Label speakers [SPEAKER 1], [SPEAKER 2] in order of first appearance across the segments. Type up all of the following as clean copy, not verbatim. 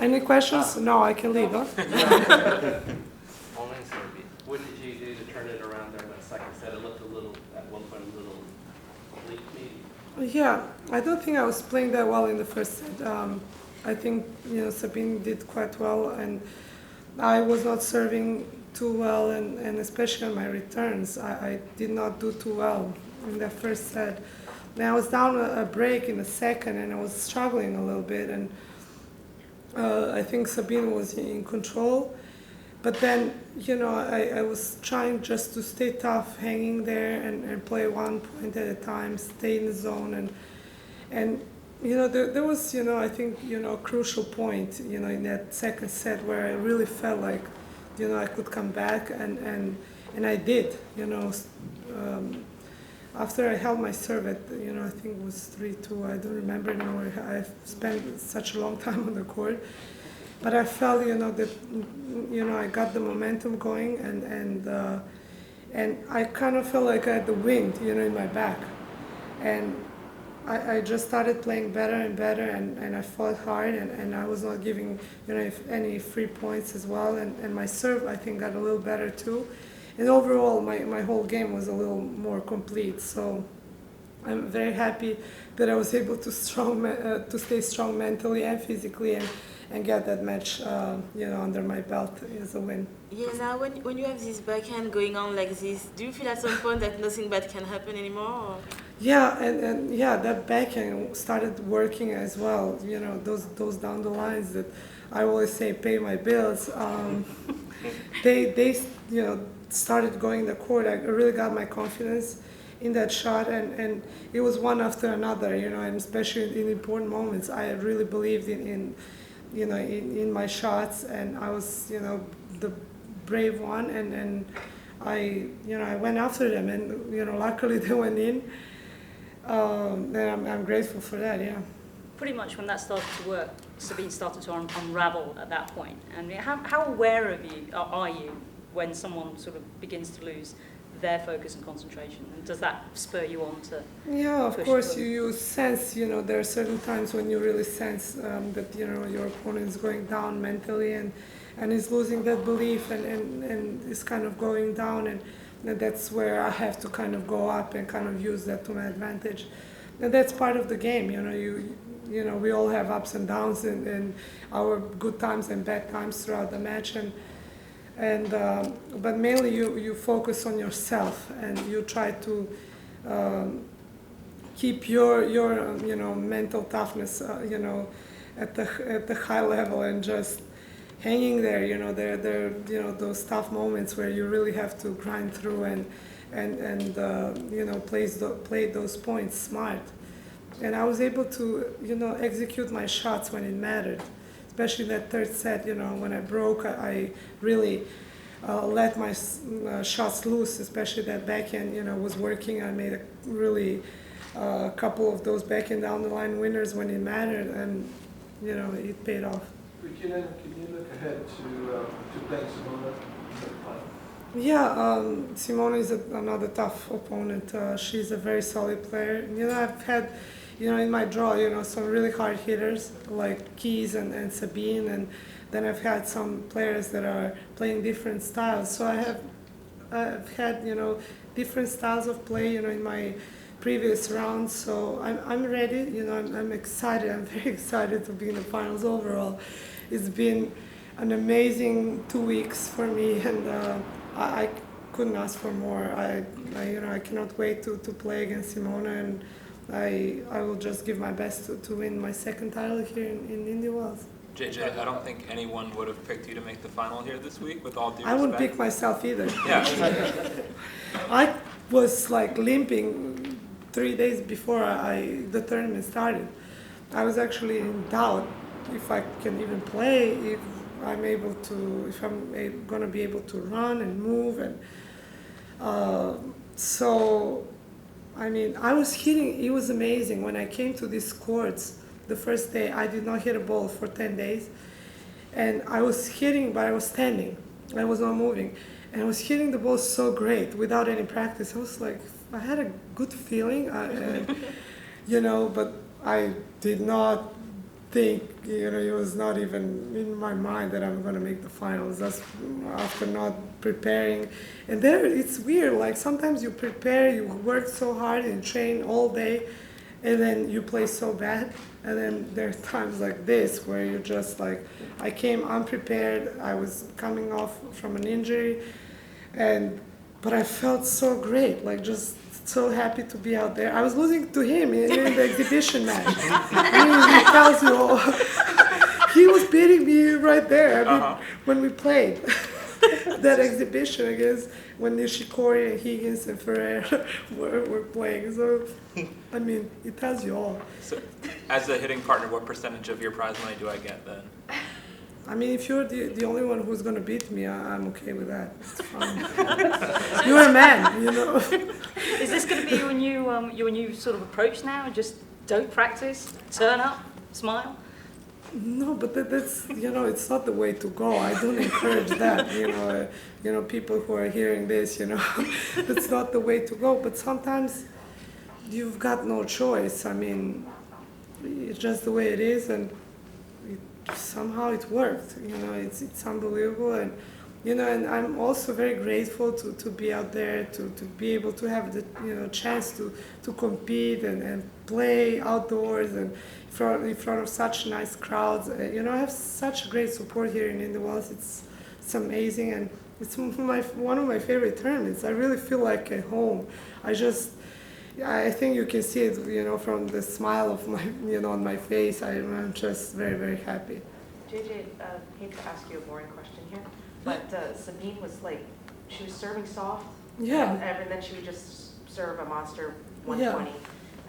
[SPEAKER 1] Any questions? No, I can leave, huh?
[SPEAKER 2] Only Serbia. What did you do to turn it around there in that second set? It looked a little, at one point, a little weak, maybe.
[SPEAKER 1] Yeah, I don't think I was playing that well in the first set. I think Sabine did quite well, and I was not serving too well, and especially on my returns, I did not do too well in that first set. And I was down a break in the second, and I was struggling a little bit, and I think Sabine was in control. But then, I was trying just to stay tough, hanging there and play 1 point at a time, stay in the zone. And there was, I think, a crucial point, in that second set where I really felt like, I could come back, and I did, after I held my serve at, I think it was 3-2, I don't remember anymore. I've spent such a long time on the court. But I felt, that, I got the momentum going, and I kind of felt like I had the wind, in my back. And I just started playing better and better, and I fought hard, and I was not giving, any free points as well. And my serve, I think, got a little better too. And overall, my whole game was a little more complete. So I'm very happy that I was able to stay strong mentally and physically, and get that match, under my belt as a win.
[SPEAKER 3] Yeah, now when you have this backhand going on like this, do you feel at some point that nothing bad can happen anymore? Or?
[SPEAKER 1] Yeah, and yeah, that backhand started working as well. Those down the lines that I always say pay my bills. They started going the court. I really got my confidence in that shot, and it was one after another. And especially in important moments, I really believed in my shots, and I was, the brave one, and I went after them, and, luckily they went in, and I'm grateful for that, yeah.
[SPEAKER 4] Pretty much when that started to work, Sabine started to unravel at that point. And how aware are you when someone sort of begins to lose their focus and concentration, and does that spur you on to?
[SPEAKER 1] Yeah, of course, you sense, there are certain times when you really sense that, your opponent is going down mentally, and is losing that belief, and is kind of going down, and that's where I have to kind of go up and kind of use that to my advantage. And that's part of the game, we all have ups and downs, and our good times and bad times throughout the match, but mainly you focus on yourself, and you try to keep your mental toughness at the high level, and just hanging there. There those tough moments where you really have to grind through and play those points smart. And I was able to execute my shots when it mattered. Especially that third set, when I broke, I really let my shots loose, especially that backhand, was working. I made a couple of those backhand down the line winners when it mattered, and, it paid off.
[SPEAKER 5] Jelena, can you look ahead to playing Simona in the final?
[SPEAKER 1] Yeah, Simona is another tough opponent. She's a very solid player. I've had, in my draw, some really hard hitters like Keys and Sabine, and then I've had some players that are playing different styles. So I've had, different styles of play, in my previous rounds. So I'm ready. I'm excited. I'm very excited to be in the finals overall. It's been an amazing 2 weeks for me, and I couldn't ask for more. I cannot wait to play against Simona, and I will just give my best to win my second title here in Indy Wells.
[SPEAKER 6] JJ, I don't think anyone would have picked you to make the final here this week, with all due respect.
[SPEAKER 1] I wouldn't pick myself either.
[SPEAKER 6] Yeah.
[SPEAKER 1] I was like limping 3 days before the tournament started. I was actually in doubt if I can even play, if I'm going to be able to run and move, and so. I mean, I was hitting, it was amazing. When I came to these courts the first day, I did not hit a ball for 10 days. And I was hitting, but I was standing. I was not moving. And I was hitting the ball so great without any practice. I was like, I had a good feeling, but I did not think, it was not even in my mind that I'm going to make the finals. That's after not preparing. And there, it's weird. Like sometimes you prepare, you work so hard and train all day, and then you play so bad. And then there's times like this where you're just like, I came unprepared. I was coming off from an injury, but I felt so great, like just so happy to be out there. I was losing to him in the exhibition match. I mean, he tells you all. He was beating me right there. I mean, when we played that exhibition against when Nishikori and Higgins and Ferrer were playing. So, I mean, it tells you all.
[SPEAKER 6] So, as a hitting partner, what percentage of your prize money do I get then?
[SPEAKER 1] I mean, if you're the only one who's going to beat me, I'm okay with that. It's fine. You're a man,
[SPEAKER 4] Is this going to be your new sort of approach now? Just don't practice, turn up, smile?
[SPEAKER 1] No, but that's, it's not the way to go. I don't encourage that, people who are hearing this, that's not the way to go. But sometimes you've got no choice. I mean, it's just the way it is, and somehow it worked. It's unbelievable, and and I'm also very grateful to be out there, to be able to have the chance to compete and play outdoors and in front of such nice crowds. I have such great support here in the Wells. It's amazing, and it's one of my favorite tournaments. I really feel like at home. I think you can see it, from the smile of my, on my face. I'm just very, very happy.
[SPEAKER 7] JJ, hate to ask you a boring question here, but Sabine was she was serving soft.
[SPEAKER 1] Yeah.
[SPEAKER 7] And then she would just serve a monster 120. Yeah.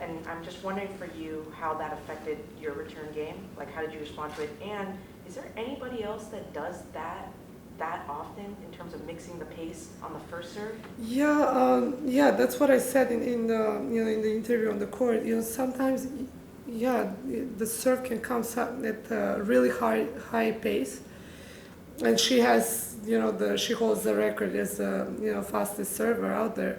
[SPEAKER 7] And I'm just wondering for you how that affected your return game. Like, how did you respond to it? And is there anybody else that does that often in terms of mixing the pace on the first serve?
[SPEAKER 1] Yeah, that's what I said in the in the interview on the court. Sometimes, the serve can come at a really high pace, and she has she holds the record as the fastest server out there.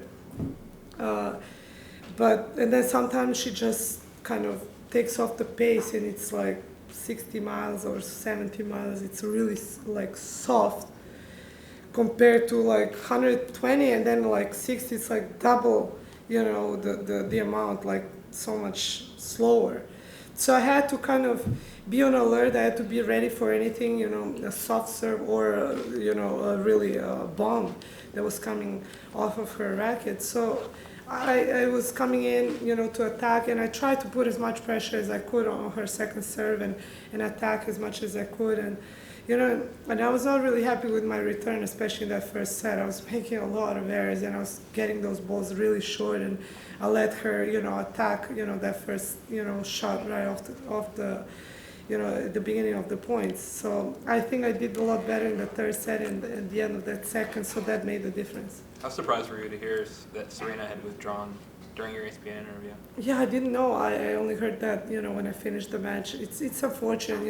[SPEAKER 1] And then sometimes she just kind of takes off the pace, and it's like 60 miles or 70 miles. It's really soft compared to 120, and then 60. It's double, the amount, so much slower. So I had to kind of be on alert. I had to be ready for anything, a soft serve or a really bomb that was coming off of her racket. So I was coming in, to attack, and I tried to put as much pressure as I could on her second serve and attack as much as I could. And and I was not really happy with my return, especially in that first set. I was making a lot of errors, and I was getting those balls really short, and I let her, attack, that first, shot right off the at the beginning of the points. So I think I did a lot better in the third set and at the end of that second, so that made the difference.
[SPEAKER 6] How surprised were you to hear that Serena had withdrawn during your ESPN interview?
[SPEAKER 1] Yeah, I didn't know. I only heard that, when I finished the match. It's unfortunate,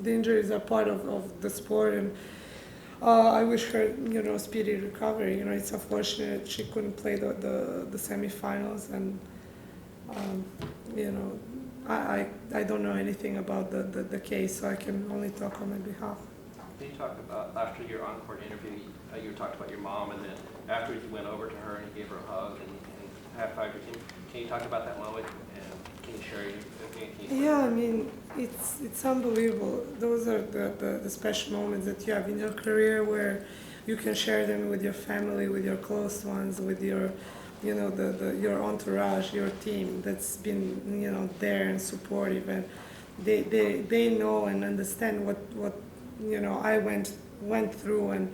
[SPEAKER 1] the injuries are part of the sport, and I wish her, speedy recovery. It's unfortunate she couldn't play the semifinals, and I don't know anything about the case, so I can only talk on my behalf.
[SPEAKER 2] You talked about, after your on-court interview, you talked about your mom, and then afterwards you went over to her and you gave her a hug and high-fived her. Can you talk about that moment, and can you share your
[SPEAKER 1] Yeah, I mean, it's unbelievable. Those are the special moments that you have in your career where you can share them with your family, with your close ones, with your your entourage, your team that's been there and supportive, and they know and understand what I went through, and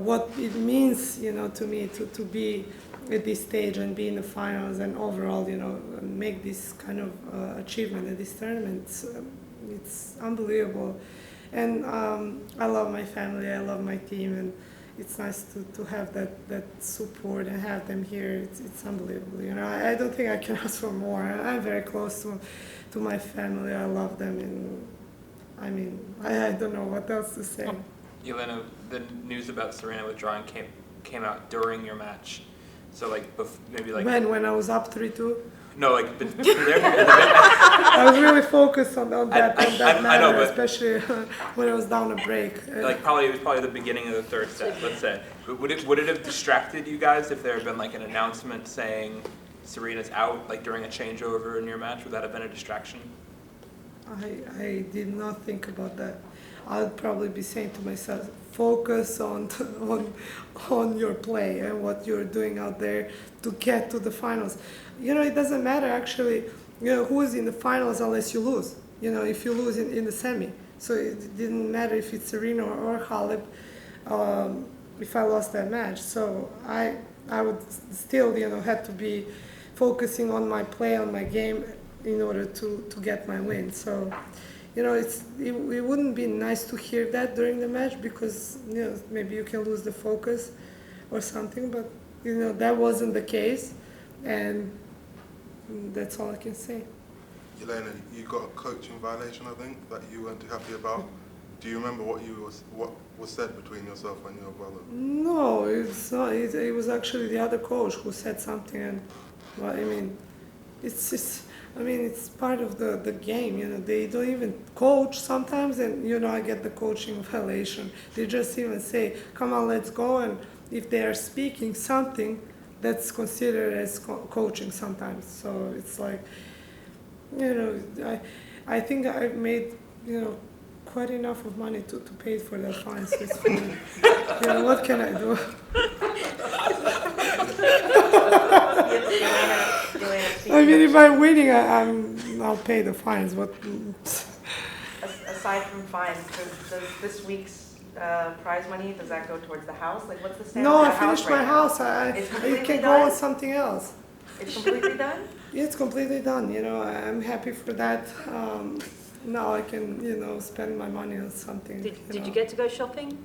[SPEAKER 1] what it means to me to be at this stage and be in the finals, and overall make this kind of achievement at this tournament. It's unbelievable, and I love my family, I love my team, and it's nice to have that support and have them here. It's unbelievable. I don't think I can ask for more. I'm very close to my family. I love them, and I mean, I don't know what else to say.
[SPEAKER 6] Jelena, the news about Serena withdrawing came out during your match. So maybe
[SPEAKER 1] when I was up 3-2.
[SPEAKER 6] No, like, but
[SPEAKER 1] I was really focused on that
[SPEAKER 6] I
[SPEAKER 1] matter,
[SPEAKER 6] know, but-
[SPEAKER 1] especially when I was down a break.
[SPEAKER 6] like it was probably the beginning of the third set, let's say. But would it have distracted you guys if there had been like an announcement saying Serena's out, like during a changeover in your match? Would that have been a distraction?
[SPEAKER 1] I did not think about that. I'd probably be saying to myself, focus on your play and what you're doing out there to get to the finals. You know, it doesn't matter actually, you know, who is in the finals unless you lose. You know, if you lose in the semi. So it didn't matter if it's Serena or Halep, if I lost that match. So I would still, you know, have to be focusing on my play, on my game in order to get my win. So, you know, it wouldn't be nice to hear that during the match because, you know, maybe you can lose the focus or something, but, you know, that wasn't the case, and that's all I can say.
[SPEAKER 8] Jelena, you got a coaching violation, I think, that you weren't too happy about. Do you remember what was said between yourself and your brother?
[SPEAKER 1] No, it's not. It was actually the other coach who said something, and well, I mean, it's part of the game. You know, they don't even coach sometimes, and you know, I get the coaching violation. They just even say, "Come on, let's go," and if they are speaking something, that's considered as coaching sometimes. So it's like, you know, I think I've made, you know, quite enough of money to pay for that fine. So it's fine. You know, what can I do? I mean, if I'm winning, I'll pay the fines. But
[SPEAKER 7] Aside from fines, does this week's prize money, does that go towards the house? Like, what's the status
[SPEAKER 1] no,
[SPEAKER 7] of
[SPEAKER 1] I
[SPEAKER 7] the house
[SPEAKER 1] finished my
[SPEAKER 7] right now?
[SPEAKER 1] house.
[SPEAKER 7] It's
[SPEAKER 1] I
[SPEAKER 7] completely
[SPEAKER 1] can go
[SPEAKER 7] done?
[SPEAKER 1] on something else.
[SPEAKER 7] It's completely done?
[SPEAKER 1] It's completely done. You know, I'm happy for that. Now I can, you know, spend my money on something.
[SPEAKER 4] Did
[SPEAKER 1] know.
[SPEAKER 4] you get to go shopping?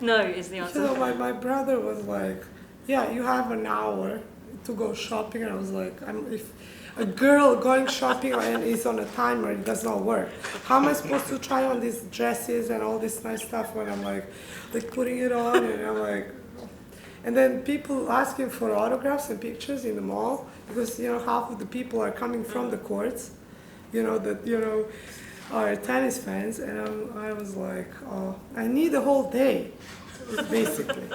[SPEAKER 4] No, is the
[SPEAKER 1] You
[SPEAKER 4] answer.
[SPEAKER 1] know, my brother was like, "Yeah, you have an hour to go shopping," and I was like, if a girl going shopping and is on a timer, it does not work. How am I supposed to try on these dresses and all this nice stuff when I'm like putting it on and I'm like, and then people asking for autographs and pictures in the mall because, you know, half of the people are coming from the courts, you know, that, you know, are tennis fans, and I was like, oh, I need a whole day, basically,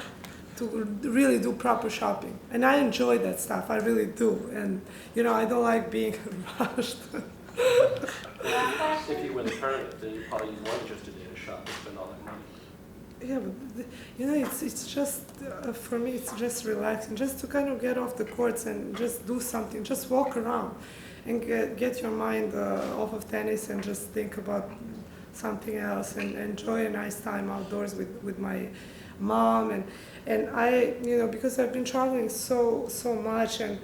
[SPEAKER 1] to really do proper shopping. And I enjoy that stuff, I really do. And, you know, I don't like being rushed.
[SPEAKER 2] If you win the tournament, then you probably use more than just a day to shop and spend all that money.
[SPEAKER 1] Yeah, but you know, it's just for me, it's just relaxing, just to kind of get off the courts and just do something, just walk around, and get your mind off of tennis and just think about something else and enjoy a nice time outdoors with my mom and I, you know, because I've been traveling so much, and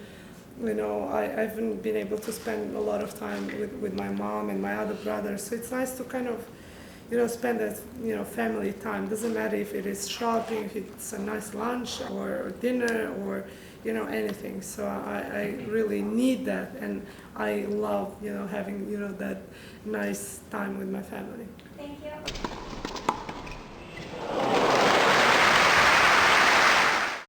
[SPEAKER 1] you know, I haven't been able to spend a lot of time with my mom and my other brother, so it's nice to kind of, you know, spend that, you know, family time. Doesn't matter if it is shopping, if it's a nice lunch or dinner or, you know, anything. So I really need that, and I love, you know, having, you know, that nice time with my family.
[SPEAKER 9] Thank you.